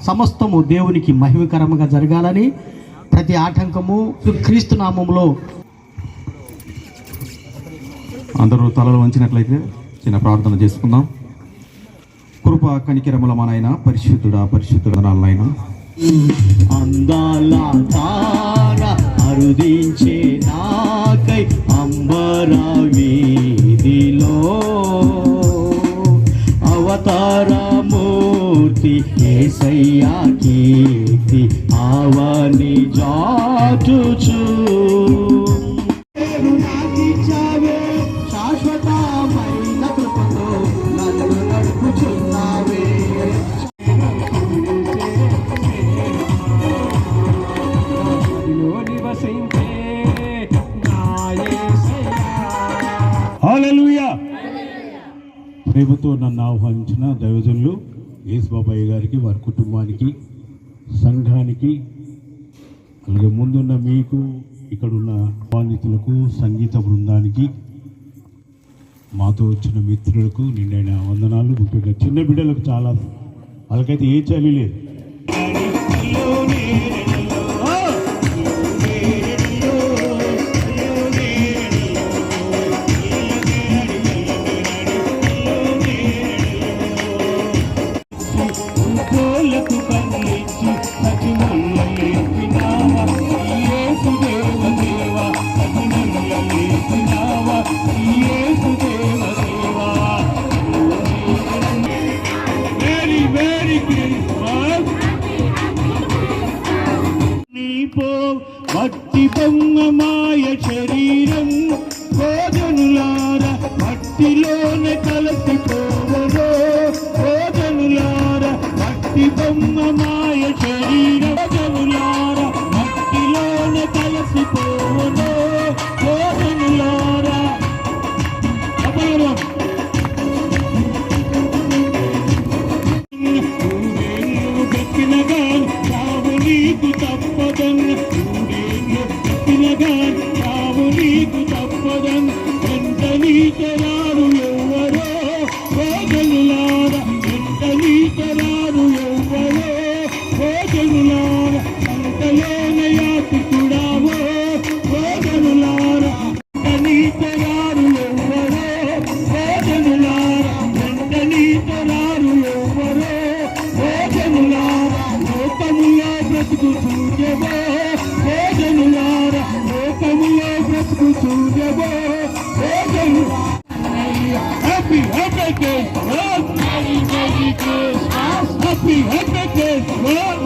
సమస్తము దేవునికి మహిమకరముగా జరగాలని ప్రతి ఆటంకము క్రీస్తు నామములో. అందరూ తలలు వంచినట్లయితే చిన్న ప్రార్థన చేసుకుందాం. కృప కనికరముల మనైనా పరిశుద్ధుడా పరిశుద్ధుడా నాయన. అందాల తార అరుదించే నాకై అంబర వీధిలో అవతారమూర్తి యేసయ్యా కీర్తి అవని జాటుచు శాశ్వతమైన కృపతో నన్ను నడుపుచున్నావే. హల్లెలూయా. ప్రేమతో నన్ను ఆహ్వానించిన దైవజనులు యేసు బాబాయ్ గారికి, వారి కుటుంబానికి, సంఘానికి, అలాగే ముందున్న మీకు, ఇక్కడున్న ఆహ్వానితులకు, సంగీత బృందానికి, మాతో వచ్చిన మిత్రులకు నిండైన వందనాలు. ముఖ్యంగా చిన్న బిడ్డలకు చాలా, వాళ్ళకైతే ఏ చలి లేదు. మట్టి బొమ్మమాయ శరీరం భోజనులార మట్టిలోనే కలసిపోవరో. భోజనులార మట్టి బొమ్మమాయ శరీరం భోజనులార మట్టిలోనే కలసిపోవరో. భోజనులార గట్టినగా రావు నీకు తప్పదన్, రావు నీకు తప్పదన్, ఎంత నీచరారు ఎవ్వరో. భోజనులార ఎంత నీచరారు ఎవ్వరో. భోజనులార అంతలోన యాతికుడావో. భోజనులార ఎంత నీచరారు ఎవ్వరో. భోజనులార ఎంత నీచరారు ఎవ్వరో. భోజనులార లోకములో బ్రతుకు చూడవో. భోజనులార లోకములో బ్రతుకు చూడవో. భోజనులార happy happy Christmas, merry Christmas, happy happy Christmas,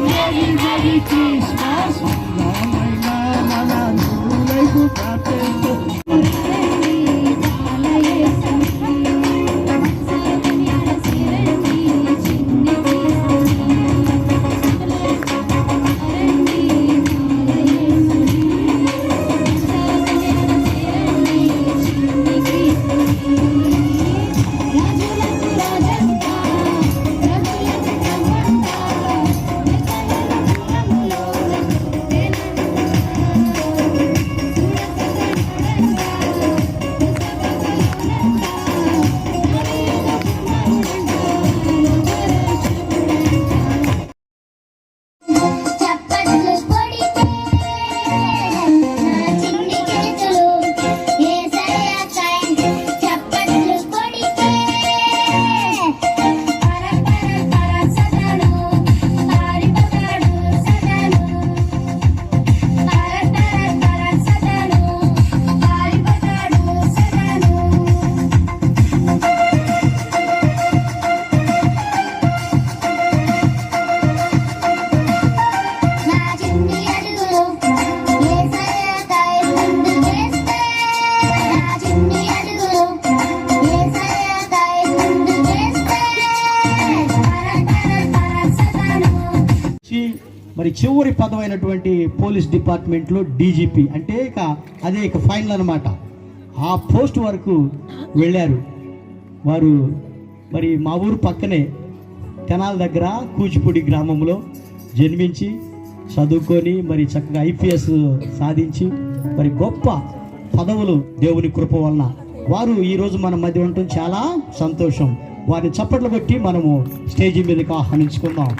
merry Christmas. నాయనా మన లైఫ్ కాటేతో మరి చివరి పదమైనటువంటి పోలీస్ డిపార్ట్మెంట్లో డీజీపీ అంటే ఇక ఫైనల్ అనమాట. ఆ పోస్ట్ వరకు వెళ్ళారు వారు. మరి మా ఊరు పక్కనే తెనాల దగ్గర కూచిపూడి గ్రామంలో జన్మించి చదువుకొని మరి చక్కగా ఐపీఎస్ సాధించి మరి గొప్ప పదవులు దేవుని కృప వలన వారు ఈరోజు మన మధ్య ఉండటం చాలా సంతోషం. వారిని చప్పట్లు కొట్టి మనము స్టేజీ మీదకి ఆహ్వానించుకుందాం.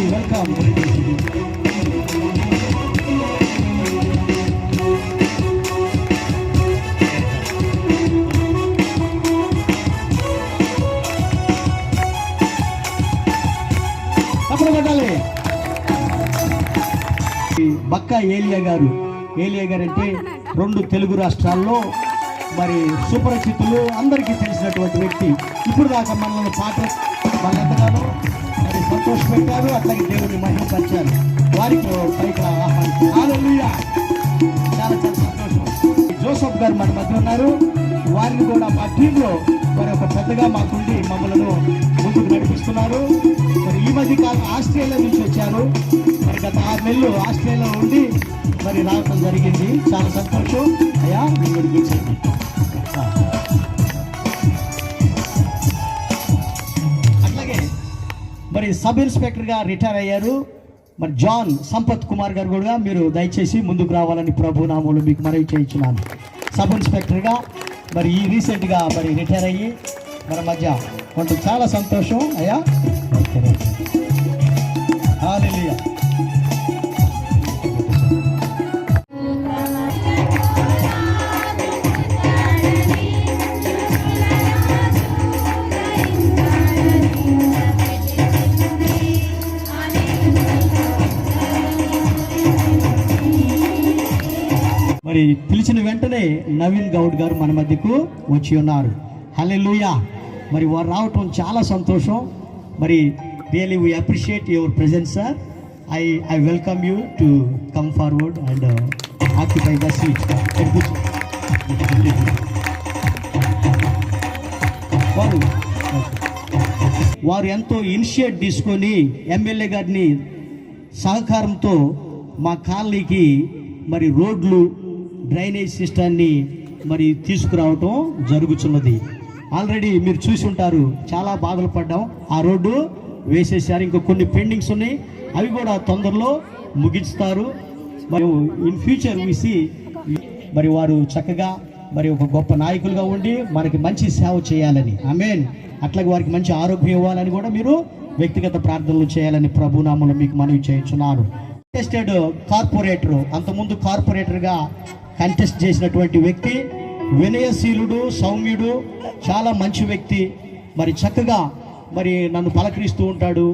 వెల్కమ్. అప్పుడు పెట్టాలి. బక్కా ఏలియా గారు అంటే 2 తెలుగు రాష్ట్రాల్లో మరి సుపరిచితులు, అందరికీ తెలిసినటువంటి వ్యక్తి. ఇప్పుడు దాకా మనల్ని పాట వాళ్ళు ఎంతగానో మరి సంతోషపెట్టారు, అట్లాగే దేవుని మహిమపరిచారు. వారికి పైకి హల్లెలూయా. చాలా చాలా సంతోషం. జోసఫ్ గారు మన మధ్య ఉన్నారు. వారిని కూడా మా టీంలో మరి ఒక పెద్దగా మాకుండి మమ్మల్ని ముందుకు నడిపిస్తున్నారు. మరి ఈ మధ్య కాలం ఆస్ట్రేలియా నుంచి వచ్చారు. మరి గత 6 నెలలు ఆస్ట్రేలియాలో ఉండి మరి రావటం జరిగింది. చాలా సంతోషం. అయ్యా మీరు కూర్చోండి. అట్లాగే మరి సబ్ ఇన్స్పెక్టర్గా రిటైర్ అయ్యారు మరి జాన్ సంపత్ కుమార్ గారు కూడా మీరు దయచేసి ముందుకు రావాలని ప్రభు నామములో మీకు మనవి చేయించున్నాను. సబ్ ఇన్స్పెక్టర్గా మరి ఈ రీసెంట్గా మరి రిటైర్ అయ్యి మన మధ్య కొంచెం చాలా సంతోషం. అయ్యా హల్లెలూయా. మరి పిలిచిన వెంటనే నవీన్ గౌడ్ గారు మన మధ్యకు వచ్చి ఉన్నారు. హల్లెలూయా. మరి వారు రావటం చాలా సంతోషం. మరి really we appreciate your presence sir. I welcome you to come forward and occupy the seat. వారు ఎంతో ఇనిషియేట్ తీసుకొని ఎమ్మెల్యే గారిని సహకారంతో మా కాలనీకి మరి రోడ్లు, డ్రైనేజ్ సిస్టాన్ని మరి తీసుకురావటం జరుగుతున్నది. ఆల్రెడీ మీరు చూసి ఉంటారు, చాలా బాధలు పడ్డాం. ఆ రోడ్డు వేసేసారు, ఇంకా కొన్ని పెండింగ్స్ ఉన్నాయి, అవి కూడా తొందరలో ముగిస్తారు. మరి ఇన్ ఫ్యూచర్ విసి మరి వారు చక్కగా మరి ఒక గొప్ప నాయకులుగా ఉండి మనకి మంచి సేవ చేయాలని, ఆమేన్. అట్లాగే వారికి మంచి ఆరోగ్యం ఇవ్వాలని కూడా మీరు వ్యక్తిగత ప్రార్థనలు చేయాలని ప్రభునామములో మీకు మనవి చేయించున్నాను. కంటెస్టెడ్ కార్పొరేటర్, అంతకుముందు కార్పొరేటర్గా కంటెస్ట్ చేసినటువంటి వ్యక్తి, వినయశీలుడు, సౌమ్యుడు, చాలా మంచి వ్యక్తి. మరి చక్కగా మరి నన్ను పలకరిస్తూ ఉంటాడు,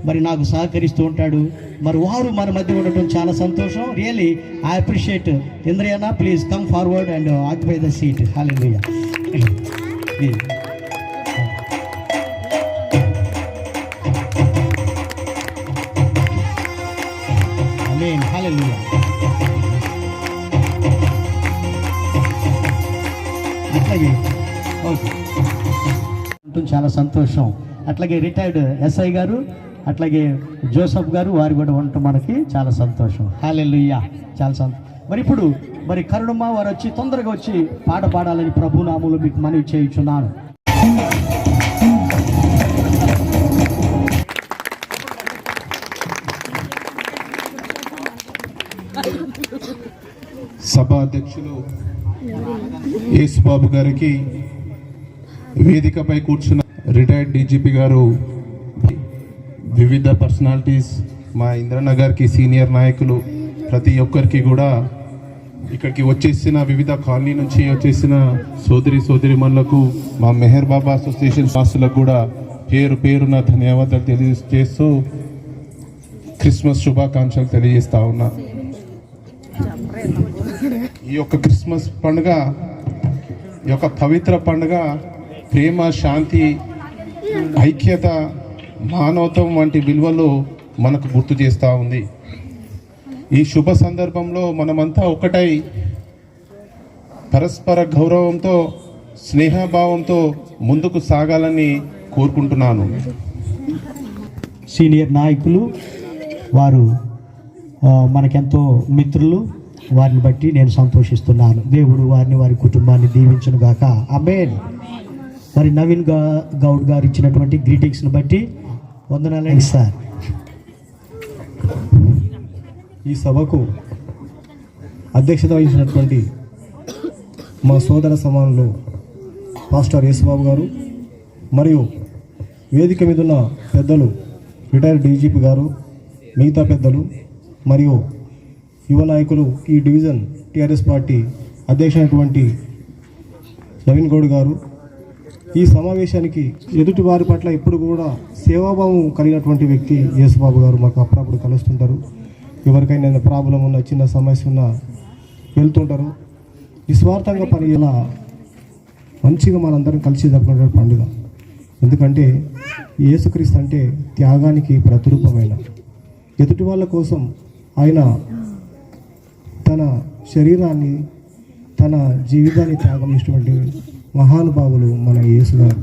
మరి నాకు సహకరిస్తూ ఉంటాడు. మరి వారు మన మధ్య ఉండటం చాలా సంతోషం. Really I appreciate. ఇంద్రయ్యన్న please come forward and occupy the seat. హల్లెలూయా. ఆమేన్. హల్లెలూయా. అట్లాగే ఓకే, చాలా సంతోషం. అట్లాగే రిటైర్డ్ ఎస్ఐ గారు, అట్లాగే జోసఫ్ గారు, వారు కూడా ఉండటం మనకి చాలా సంతోషం. హల్లెలూయా. చాలా సంతోషం. మరి ఇప్పుడు మరి కరుణమ్మ వారు వచ్చి తొందరగా వచ్చి పాట పాడాలని ప్రభు నామములో మీకు మనవి చేయించున్నాను. సభా అధ్యక్షులు యేసుబాబు గారికి, వేదికపై కూర్చున్న రిటైర్డ్ డీజీపీ గారు, వివిధ పర్సనాలిటీస్, మా ఇంద్రన్న గారికి, సీనియర్ నాయకులు, ప్రతి ఒక్కరికి కూడా ఇక్కడికి వచ్చేసిన వివిధ కాలనీ నుంచి వచ్చేసిన సోదరిమణులకు, మా మెహర్ బాబా అసోసియేషన్ వాసులకు కూడా పేరు పేరున ధన్యవాదాలు తెలియజేస్తూ క్రిస్మస్ శుభాకాంక్షలు తెలియజేస్తా ఉన్నా. ఈ యొక్క క్రిస్మస్ పండుగ, ఈ యొక్క పవిత్ర పండుగ ప్రేమ, శాంతి, ఐక్యత, మానవత్వం వంటి విలువలు మనకు గుర్తు చేస్తూ ఉంది. ఈ శుభ సందర్భంలో మనమంతా ఒకటై పరస్పర గౌరవంతో, స్నేహభావంతో ముందుకు సాగాలని కోరుకుంటున్నాను. సీనియర్ నాయకులు వారు మనకెంతో మిత్రులు, వారిని బట్టి నేను సంతోషిస్తున్నాను. దేవుడు వారిని, వారి కుటుంబాన్ని దీవించును గాక. ఆమేన్. మరి నవీన్ గౌడ్ గారు ఇచ్చినటువంటి గ్రీటింగ్స్ని బట్టి వందనాలు సార్. ఈ సభకు అధ్యక్షత వహించినటువంటి మా సోదర సమానులు పాస్టర్ యేసుబాబు గారు మరియు వేదిక మీద ఉన్న పెద్దలు, రిటైర్డ్ డీజీపీ గారు, మిగతా పెద్దలు మరియు యువ నాయకులు, ఈ డివిజన్ టీఆర్ఎస్ పార్టీ అధ్యక్షుడైనటువంటి నవీన్ గౌడ్ గారు, ఈ సమావేశానికి ఎదుటి వారి పట్ల ఎప్పుడు కూడా సేవాభావం కలిగినటువంటి వ్యక్తి యేసుబాబు గారు మాకు అప్పుడప్పుడు కలుస్తుంటారు. ఎవరికైనా ప్రాబ్లం ఉన్న, చిన్న సమస్య ఉన్నా వెళ్తుంటారు. నిస్వార్థంగా పని ఇలా మంచిగా మనందరం కలిసి జరుపుకునే పండుగ. ఎందుకంటే యేసుక్రీస్తు అంటే త్యాగానికి ప్రతిరూపమైన, ఎదుటి వాళ్ళ కోసం ఆయన తన శరీరాన్ని, తన జీవితాన్ని త్యాగం చేసినటువంటి మహానుభావులు మన యేసు గారు.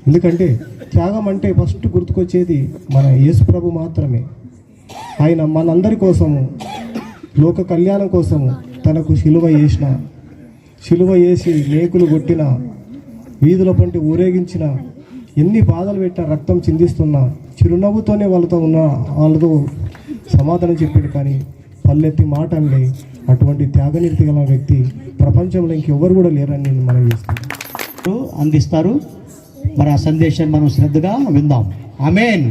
ఎందుకంటే త్యాగం అంటే ఫస్ట్ గుర్తుకొచ్చేది మన యేసు ప్రభు మాత్రమే. ఆయన మనందరి కోసము, లోక కళ్యాణం కోసము తనకు శిలువ వేసి మేకులు కొట్టిన, వీధుల పంటి ఊరేగించిన, ఎన్ని బాధలు పెట్టిన, రక్తం చిందిస్తున్నా చిరునవ్వుతోనే వాళ్ళతో సమాధానం చెప్పాడు. కానీ పల్లెత్తి మాట అనలే. అటువంటి త్యాగనిరతి గల వ్యక్తి ప్రపంచంలో ఇంకెవ్వరు కూడా లేరని నేను మనం చేస్తాను. అందిస్తారు. మరి ఆ సందేశాన్ని మనం శ్రద్ధగా విందాం. ఆమేన్.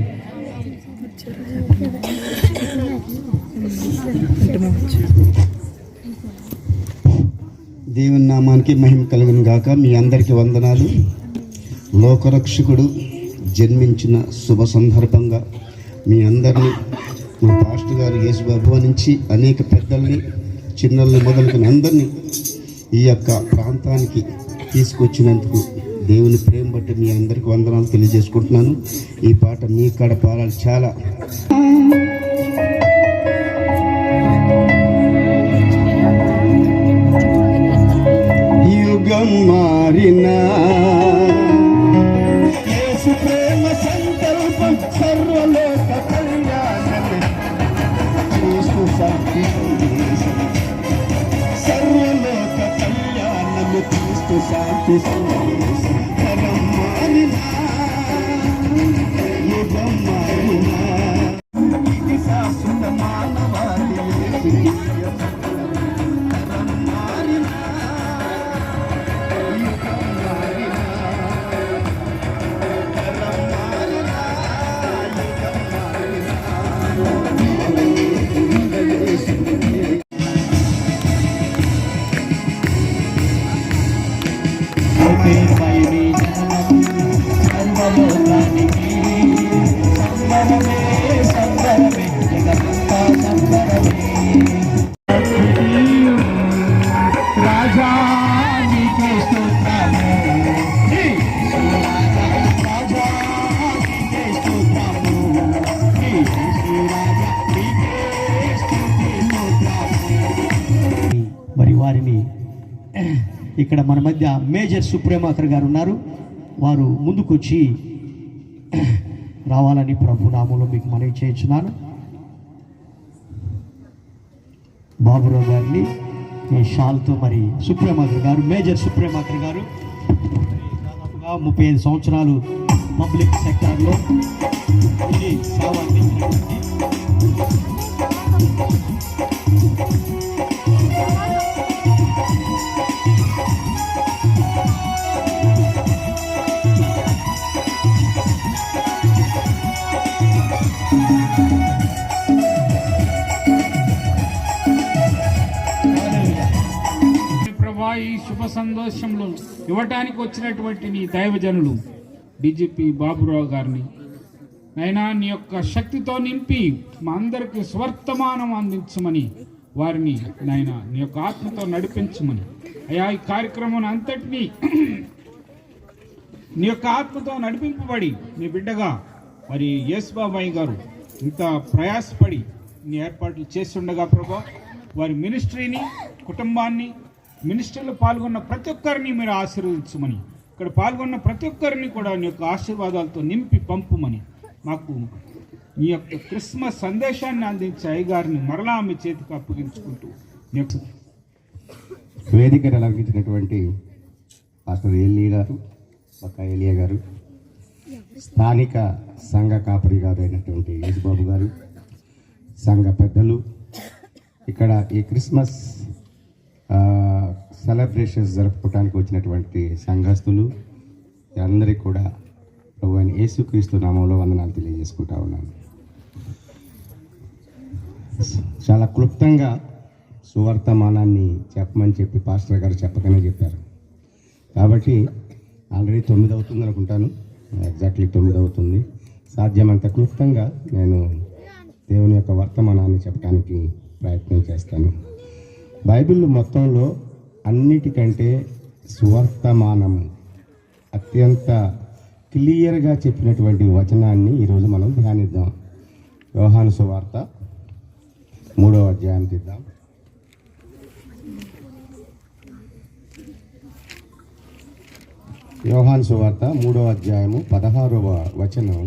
దేవుని నామానికి మహిమ కలుగును గాక. మీ అందరికీ వందనాలు. లోకరక్షకుడు జన్మించిన శుభ సందర్భంగా మీ అందరినీ, మా పాస్టర్ గారు యేసుబాబు నుంచి అనేక పెద్దల్ని, చిన్నల్ని మొదలుకొని అందరినీ ఈ యొక్క ప్రాంతానికి తీసుకొచ్చినందుకు దేవుని ప్రేమ బట్టి మీ అందరికీ వందనాలు తెలియజేసుకుంటున్నాను. ఈ పాట మీ కాడ పాడాలి. చాలా యుగం మారినా ప్రేమ సంకల్పం సర్వలోక కళ్యాణమే, క్రీస్తు శాంతి సందేశం, సర్వలోక కళ్యాణము, క్రీస్తు శాంతి సందేశం. తరం మారినా, యుగం మారినా, ఇది శాశ్వత మానవాళి తరం మారినా, యుగం మారినా, రాజా నీకే స్తోత్రము, రాజా నీకే స్తోత్రము, రాజా నీకే స్తోత్రము. మరి వారిని ఇక్కడ మన మధ్య మేజర్ సుప్రీమాకర్ గారు ఉన్నారు. వారు ముందుకొచ్చి రావాలని ప్రభు నామంలో మీకు మనవి చేయించున్నాను. బాబురావు గారిని ఈ షాల్తో మరి సుప్రీమాకర్ గారు, మేజర్ సుప్రీమాకర్ గారు దాదాపుగా 35 సంవత్సరాలు పబ్లిక్ సెక్టార్లో సేవ అందించినటువంటి ఈ శుభ సంతోషంలో ఇవ్వటానికి వచ్చినటువంటి నీ దైవజనులు డీజీపీ బాబురావు గారిని నైనా నీ యొక్క శక్తితో నింపి మా అందరికి స్వర్తమానం అందించమని, వారిని నైనా నీ యొక్క ఆత్మతో నడిపించమని, అయా ఈ కార్యక్రమం అంతటినీ నీ యొక్క ఆత్మతో నడిపింపబడి నీ బిడ్డగా మరి యేసుబాబాయి గారు ఇంత ప్రయాసపడి నీ ఏర్పాట్లు చేస్తుండగా ప్రభా, వారి మినిస్ట్రీని, కుటుంబాన్ని, మినిస్ట్రీలో పాల్గొన్న ప్రతి ఒక్కరిని మీరు ఆశీర్వదించమని, ఇక్కడ పాల్గొన్న ప్రతి ఒక్కరిని కూడా నీ యొక్క ఆశీర్వాదాలతో నింపి పంపుమని, మాకు నీ యొక్క క్రిస్మస్ సందేశాన్ని అందించే అయ్యగారిని మరలా మీ చేతికి అప్పగించుకుంటూ వేదికను అలంకరించినటువంటి పాస్టర్ ఎల్లి గారు, పక్క ఎలియా గారు, స్థానిక సంఘ కాపరి గారు అయినటువంటి యేసుబాబు గారు, సంఘ పెద్దలు, ఇక్కడ ఈ క్రిస్మస్ సెలబ్రేషన్స్ జరుపుకోవడానికి వచ్చినటువంటి సంఘస్థులు అందరికీ కూడా ప్రభు అయిన యేసుక్రీస్తు నామంలో వందనాలు తెలియజేసుకుంటా ఉన్నాను. చాలా క్లుప్తంగా సువర్తమానాన్ని చెప్పమని చెప్పి పాస్టర్ గారు చెప్పకనే చెప్పారు. కాబట్టి ఆల్రెడీ 9 అవుతుంది అనుకుంటాను, ఎగ్జాక్ట్లీ 9 అవుతుంది. సాధ్యమంత క్లుప్తంగా నేను దేవుని యొక్క వర్తమానాన్ని చెప్పడానికి ప్రయత్నం చేస్తాను. బైబిల్ మొత్తంలో అన్నిటికంటే సువర్తమానము అత్యంత క్లియర్గా చెప్పినటువంటి వచనాన్ని ఈరోజు మనం ధ్యానిద్దాం. యోహాను సువార్త 3వ అధ్యాయం తీద్దాం. యోహాను సువార్త 3వ అధ్యాయము 16వ వచనం.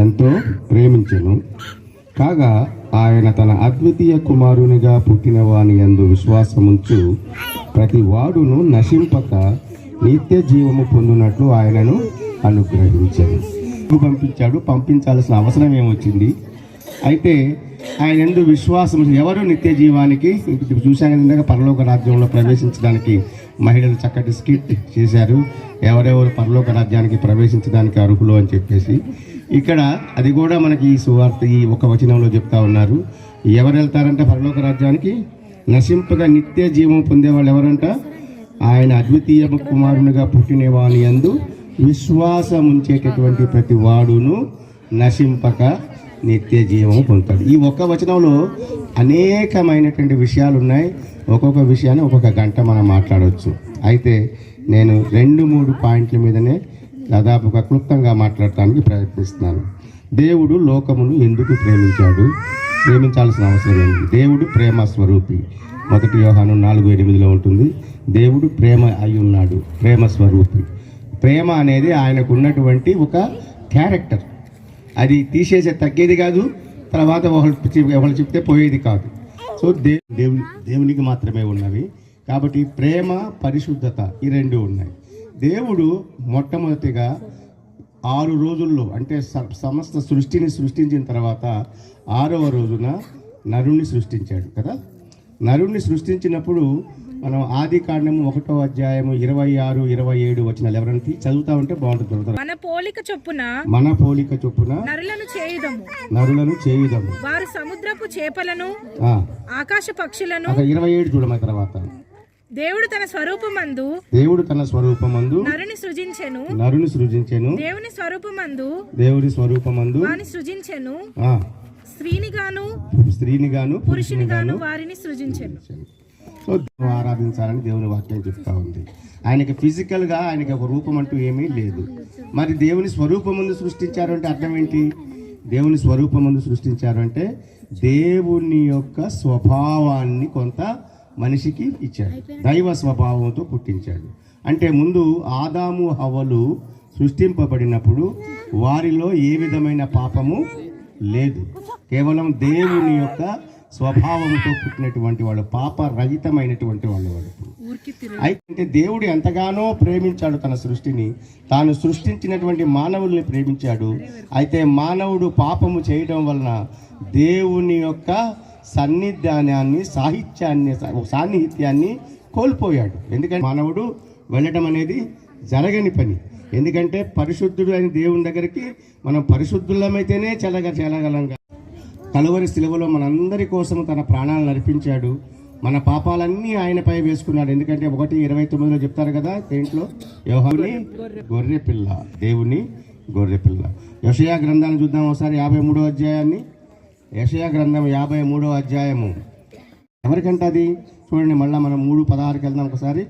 ఎంతో ప్రేమించెను కాగా ఆయన తన అద్వితీయ కుమారునిగా పుట్టిన వాని యందు విశ్వాసముంచు ప్రతి వాడును నశింపక నిత్య జీవము పొందినట్లు ఆయనను అనుగ్రహించాడు. పంపించాడు, పంపించాల్సిన అవసరం ఏమొచ్చింది? అయితే ఆయన యందు విశ్వాసం, ఎవరు నిత్య జీవానికి చూశాక ఇందాక పరలోక రాజ్యంలో ప్రవేశించడానికి మహిళలు చక్కటి స్కిట్ చేశారు, ఎవరెవరు పరలోక రాజ్యానికి ప్రవేశించడానికి అర్హులు అని చెప్పేసి. ఇక్కడ అది కూడా మనకి ఈ సువార్త ఈ ఒక వచనంలో చెప్తా ఉన్నారు. ఎవరు వెళ్తారంట పరలోక రాజ్యానికి? నశింపగా నిత్య జీవం పొందేవాళ్ళు ఎవరంట? ఆయన అద్వితీయ కుమారునిగా పుట్టిన వాని యందు విశ్వాసం ఉంచేటటువంటి ప్రతి వాడును నశింపక నిత్య జీవం పొందుతాడు. ఈ ఒక్క వచనంలో అనేకమైనటువంటి విషయాలు ఉన్నాయి. ఒక్కొక్క విషయాన్ని ఒక్కొక్క గంట మనం మాట్లాడవచ్చు. అయితే నేను 2-3 పాయింట్ల మీదనే దాదాపుగా క్లుప్తంగా మాట్లాడటానికి ప్రయత్నిస్తున్నాను. దేవుడు లోకమును ఎందుకు ప్రేమించాడు? ప్రేమించాల్సిన అవసరం ఏంటి? దేవుడు ప్రేమ స్వరూపి. 1 యోహాను 4:8 ఉంటుంది. దేవుడు ప్రేమ అయి ఉన్నాడు, ప్రేమ స్వరూపి. ప్రేమ అనేది ఆయనకు ఉన్నటువంటి ఒక క్యారెక్టర్. అది తీసేసే తగ్గేది కాదు, తర్వాత ఒకళ్ళు చెప్తే పోయేది కాదు. సో దేవునికి మాత్రమే ఉన్నవి. కాబట్టి ప్రేమ, పరిశుద్ధత ఈ 2 ఉన్నాయి. దేవుడు మొట్టమొదటిగా 6 రోజుల్లో, అంటే సమస్త సృష్టిని సృష్టించిన తర్వాత 6వ రోజున నరుణ్ణి సృష్టించాడు కదా. నరుణ్ణి సృష్టించినప్పుడు మనం ఆది కాండము 1వ అధ్యాయము 26, 27 వచనాలు ఎవరైనా చదువుతా ఉంటే బాగుంటుంది. మన పోలిక చొప్పున నరులను చేయుదము వారు సముద్రపు చేపలను ఆకాశ పక్షులను. 27 చూడమ తర్వాత. దేవుడు తన స్వరూపమందు నరుని సృజించెను దేవుని స్వరూపమందు వారిని సృజించెను. స్త్రీని గాను పురుషుని గాను వారిని సృజించెను. సో ఆరాధించాలని దేవుని వాక్యం చెప్తా ఉంది. ఆయనకి ఫిజికల్గా ఆయనకి ఒక రూపం అంటూ ఏమీ లేదు. మరి దేవుని స్వరూపమందు సృష్టించారు అంటే అర్థం ఏంటి? దేవుని స్వరూపమందు సృష్టించారు అంటే దేవుని యొక్క స్వభావాన్ని కొంత మనిషికి ఇచ్చాడు, దైవ స్వభావంతో పుట్టించాడు. అంటే ముందు ఆదాము హవ్వలు సృష్టింపబడినప్పుడు వారిలో ఏ విధమైన పాపము లేదు. కేవలం దేవుని యొక్క స్వభావంతో పుట్టినటువంటి వాళ్ళు, పాపరహితమైనటువంటి వాళ్ళు. అయితే దేవుడు ఎంతగానో ప్రేమించాడు తన సృష్టిని, తాను సృష్టించినటువంటి మానవుల్ని ప్రేమించాడు. అయితే మానవుడు పాపము చేయడం వలన దేవుని యొక్క సాన్నిహిత్యాన్ని కోల్పోయాడు. ఎందుకంటే మానవుడు వెళ్ళడం అనేది జరగని పని. ఎందుకంటే పరిశుద్ధుడు అయిన దేవుని దగ్గరికి మనం పరిశుద్ధులమైతేనే చెలగలం. కలువరి శిలువలో మనందరి కోసం తన ప్రాణాలను అర్పించాడు. మన పాపాలన్నీ ఆయనపై వేసుకున్నాడు. ఎందుకంటే 1:29 చెప్తారు కదా, దేంట్లో యోహానుని గొర్రెపిల్ల, దేవుని గొర్రెపిల్ల. యెషయా గ్రంథాన్ని చూద్దాం ఒకసారి, 53వ అధ్యాయాన్ని. యెషయా గ్రంథం 53వ అధ్యాయము ఎవరికంటే అది చూడండి. మళ్ళీ మనం 3:16కి వెళ్దాం ఒకసారి.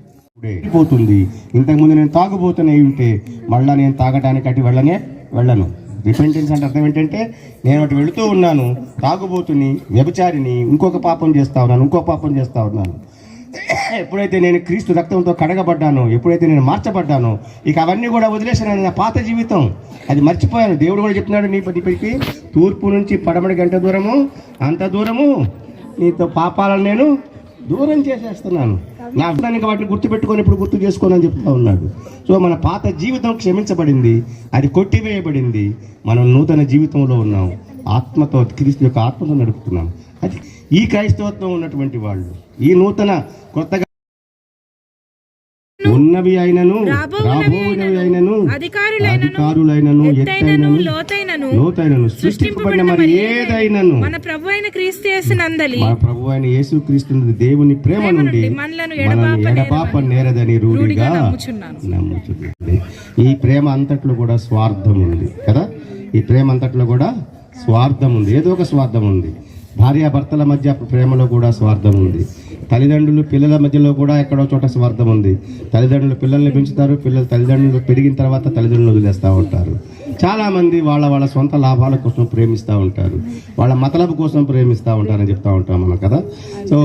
పోతుంది, ఇంతకుముందు నేను తాగుబోతునే ఉంటే మళ్ళీ నేను తాగడానికి అటు వెళ్ళను. రిపెంటెన్స్ అంటే అర్థం ఏంటంటే, నేను అటు వెళుతూ ఉన్నాను, తాగుబోతుని, వ్యభిచారిని, ఇంకొక పాపం చేస్తా ఉన్నాను. ఎప్పుడైతే నేను క్రీస్తు రక్తంతో కడగబడ్డానో, ఎప్పుడైతే నేను మార్చబడ్డానో, ఇక అవన్నీ కూడా వదిలేసాను. నా పాత జీవితం అది మర్చిపోయాను. దేవుడు కూడా చెప్తున్నాడు, నీపటికి తూర్పు నుంచి పడమటి గంట దూరము, అంత దూరము నీతో పాపాలను నేను దూరం చేసేస్తున్నాను. నా దానికి వాటిని గుర్తుపెట్టుకొని ఇప్పుడు గుర్తు చేసుకోనని చెప్తా ఉన్నాడు. సో మన పాత జీవితం క్షమించబడింది, అది కొట్టివేయబడింది. మనం నూతన జీవితంలో ఉన్నాం, ఆత్మతో, క్రీస్తు యొక్క ఆత్మతో నడుపుతున్నాం. అది ఈ క్రైస్తవత్వం ఉన్నటువంటి వాళ్ళు, ఈ నూతన కొత్తగా ఉన్నవి అయినను రాబోవునవి అయినను అధికారులైనను ఎత్తైనను లోతైనను సృష్టింపబడిన మరి ఏదైనను మన ప్రభు అయిన క్రీస్తు యేసునందలి మన ప్రభు అయిన యేసు క్రీస్తు దేవుని ప్రేమ నుండి మనల్ని ఎడబాప నేరదని రూఢిగా నమ్ముచున్నాను. ఈ ప్రేమ అంతట్లో కూడా స్వార్థం ఉంది కదా. ఈ ప్రేమ అంతట్లో కూడా స్వార్థం ఉంది, ఏదో ఒక స్వార్థం ఉంది. భార్యాభర్తల మధ్య ప్రేమలో కూడా స్వార్థం ఉంది. తల్లిదండ్రులు పిల్లల మధ్యలో కూడా ఎక్కడో చోట స్వార్థం ఉంది. తల్లిదండ్రులు పిల్లల్ని పెంచుతారు, పిల్లలు తల్లిదండ్రులు పెరిగిన తర్వాత తల్లిదండ్రులు వదిలేస్తూ ఉంటారు. చాలామంది వాళ్ళ సొంత లాభాల కోసం ప్రేమిస్తూ ఉంటారు, వాళ్ళ మతలబు కోసం ప్రేమిస్తూ ఉంటారని చెప్తూ ఉంటాం మనం కదా. సో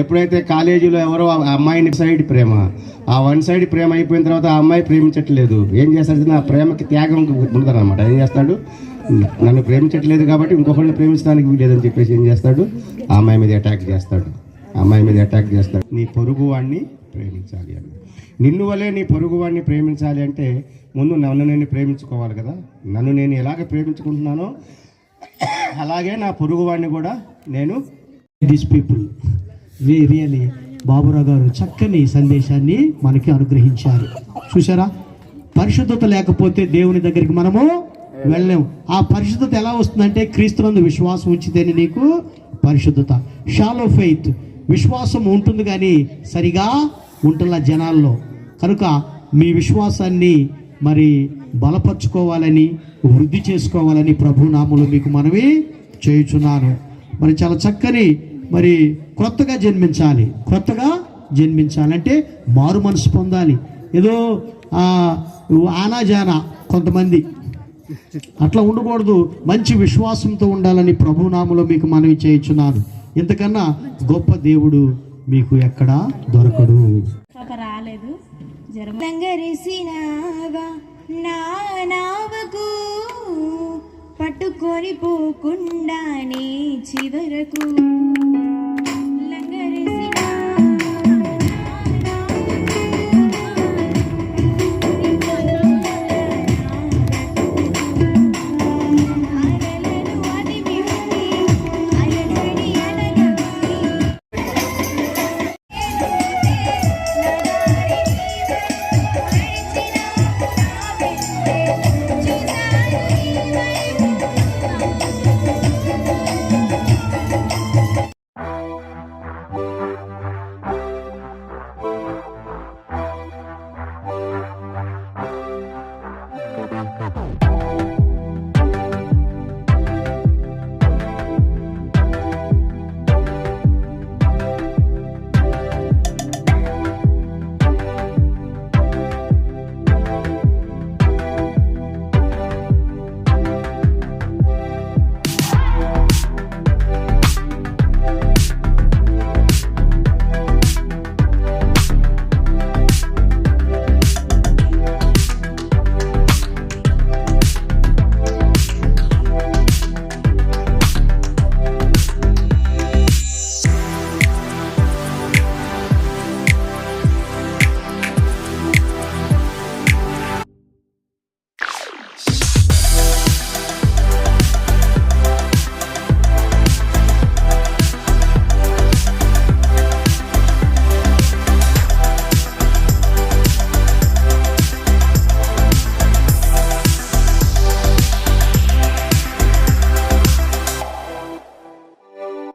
ఎప్పుడైతే కాలేజీలో ఎవరో ఆ అమ్మాయిని సైడ్ ప్రేమ, ఆ వన్ సైడ్ ప్రేమ అయిపోయిన తర్వాత ఆ అమ్మాయి ప్రేమించట్లేదు, ఏం చేస్తాడు? ఆ ప్రేమకి త్యాగం ఉండదన్నమాట. ఏం చేస్తాడు? నన్ను ప్రేమించట్లేదు కాబట్టి ఇంకొకరిని ప్రేమించడానికి వీలేదని చెప్పేసి ఏం చేస్తాడు? ఆ అమ్మాయి మీద అటాక్ చేస్తాడు, ఆ అమ్మాయి మీద అటాక్ చేస్తాడు. నీ పొరుగు వాడిని ప్రేమించాలి అని, నిన్ను వలే నీ పొరుగు వాడిని ప్రేమించాలి అంటే ముందు నన్ను నేను ప్రేమించుకోవాలి కదా. నన్ను నేను ఎలాగ ప్రేమించుకుంటున్నానో అలాగే నా పొరుగు వాడిని కూడా నేను. దిస్ పీపుల్ రియలీ బాబురావు గారు చక్కని సందేశాన్ని మనకి అనుగ్రహించారు. చూసారా, పరిశుద్ధత లేకపోతే దేవుని దగ్గరికి మనము వెళ్ళలేము. ఆ పరిశుద్ధత ఎలా వస్తుందంటే క్రీస్తునందు విశ్వాసం ఉంచితేనే నీకు పరిశుద్ధత. షాలో ఫెయిత్, విశ్వాసం ఉంటుంది కానీ సరిగా ఉంటున్న జనాల్లో. కనుక మీ విశ్వాసాన్ని మరి బలపరుచుకోవాలని, వృద్ధి చేసుకోవాలని ప్రభు నామములో మీకు మనవి చేయుచున్నాను. మరి చాలా చక్కని మరి కొత్తగా జన్మించాలంటే మారు మనసు పొందాలి. ఏదో ఆనాజానా కొంతమంది అట్లా ఉండకూడదు, మంచి విశ్వాసంతో ఉండాలని ప్రభునామములో మీకు మనవి చేయుచున్నాను. ఇంతకన్నా గొప్ప దేవుడు మీకు ఎక్కడా దొరకడు. రాలేదు రంగరిసినావా నా నావకు పట్టుకొని పోకుండానే చివరకు